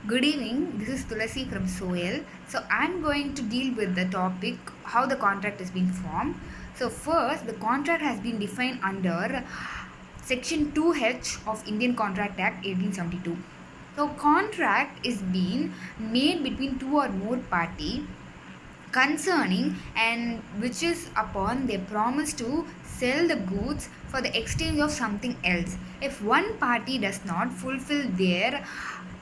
Good evening, this is Tulasi from Soil. So, I'm going to deal with the topic how the contract has been formed. So, first, the contract has been defined under Section 2H of Indian Contract Act 1872. So, contract is being made between two or more party concerning and which is upon their promise to sell the goods for the exchange of something else. If one party does not fulfill their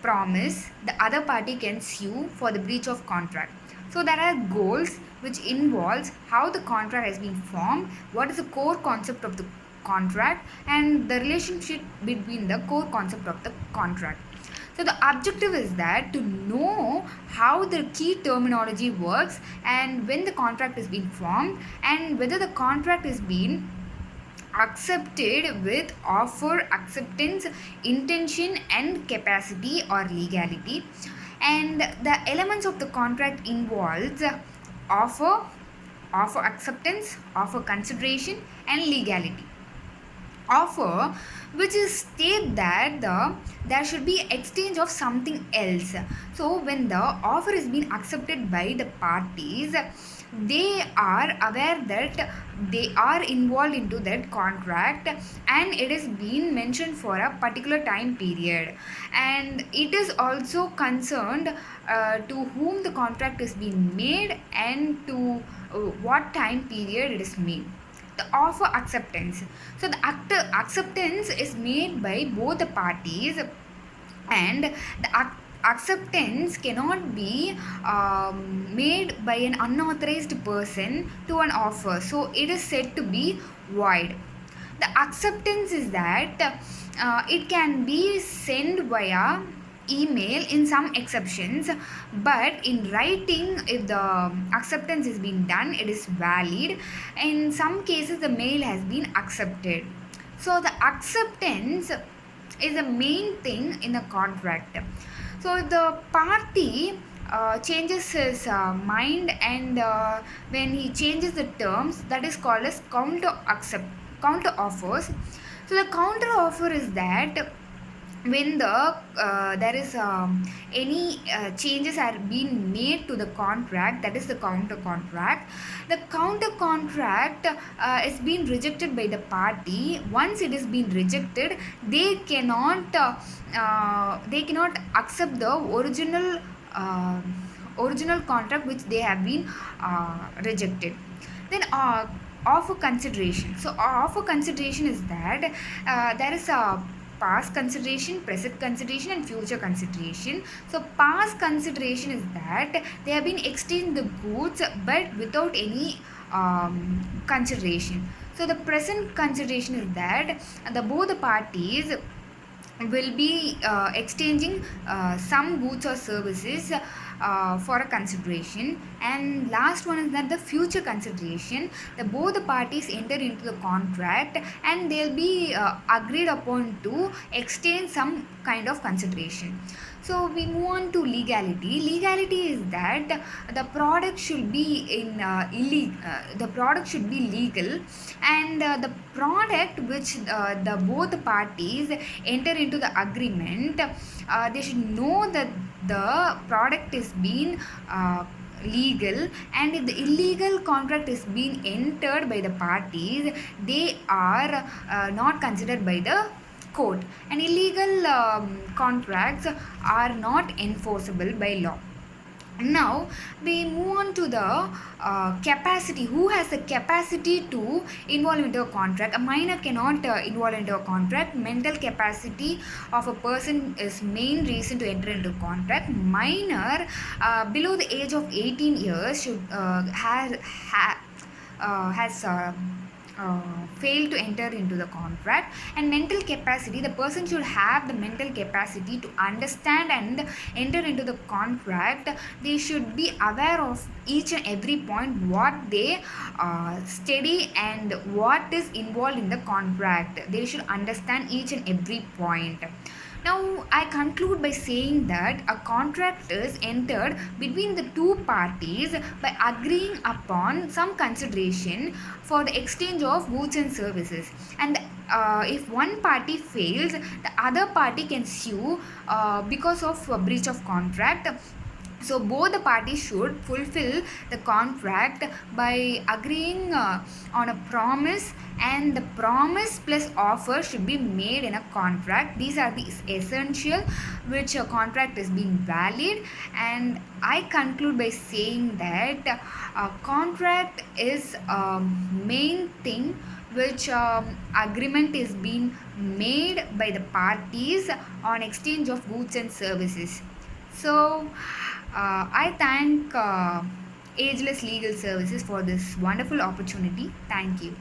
promise, the other party can sue for the breach of contract. So there are goals which involves how the contract has been formed, what is the core concept of the contract, and the relationship between the core concept of the contract. So the objective is that to know how the key terminology works and when the contract is being formed and whether the contract is being accepted with offer, acceptance, intention and capacity or legality. And the elements of the contract involves offer, offer acceptance, offer consideration and legality. Offer, which is state that there should be exchange of something else. So when the offer is being accepted by the parties, they are aware that they are involved into that contract and it is being mentioned for a particular time period, and it is also concerned to whom the contract is being made and to what time period it is made. The offer acceptance, so the acceptance is made by both the parties, and the acceptance cannot be made by an unauthorized person to an offer, so it is said to be void. The acceptance is that it can be sent via email in some exceptions, but in writing if the acceptance is being done it is valid. In some cases the mail has been accepted. So the acceptance is the main thing in a contract. So the party changes his mind, and when he changes the terms, that is called as counter offers. So the counter offer is that when there is any changes are being made to the contract, that is the counter contract. The counter contract is being rejected by the party. Once it is being rejected, they cannot accept the uh, original contract which they have been rejected. Then offer consideration. So offer consideration is that there is a past consideration, present consideration and future consideration. So past consideration is that they have been exchanged the goods but without any consideration. So the present consideration is that the both the parties will be exchanging some goods or services for a consideration. And last one is that the future consideration, the both the parties enter into the contract and they'll be agreed upon to exchange some kind of consideration. So we move on to legality. Legality is that the product should be the product should be legal, and the product which the both parties enter into the agreement, they should know that the product is being legal, and if the illegal contract is being entered by the parties, they are not considered by the court, and illegal contracts are not enforceable by law. Now we move on to the capacity. Who has the capacity to involve into a contract? A minor cannot involve into a contract. Mental capacity of a person is main reason to enter into contract. Minor below the age of 18 years should has failed to enter into the contract. And mental capacity, the person should have the mental capacity to understand and enter into the contract. They should be aware of each and every point what they study and what is involved in the contract. They should understand each and every point. Now, I conclude by saying that a contract is entered between the two parties by agreeing upon some consideration for the exchange of goods and services. And if one party fails, the other party can sue because of breach of contract. So both the parties should fulfill the contract by agreeing on a promise, and the promise plus offer should be made in a contract. These are the essential which a contract is being valid. And I conclude by saying that a contract is a main thing which agreement is being made by the parties on exchange of goods and services. So, I thank Ageless Legal Services for this wonderful opportunity. Thank you.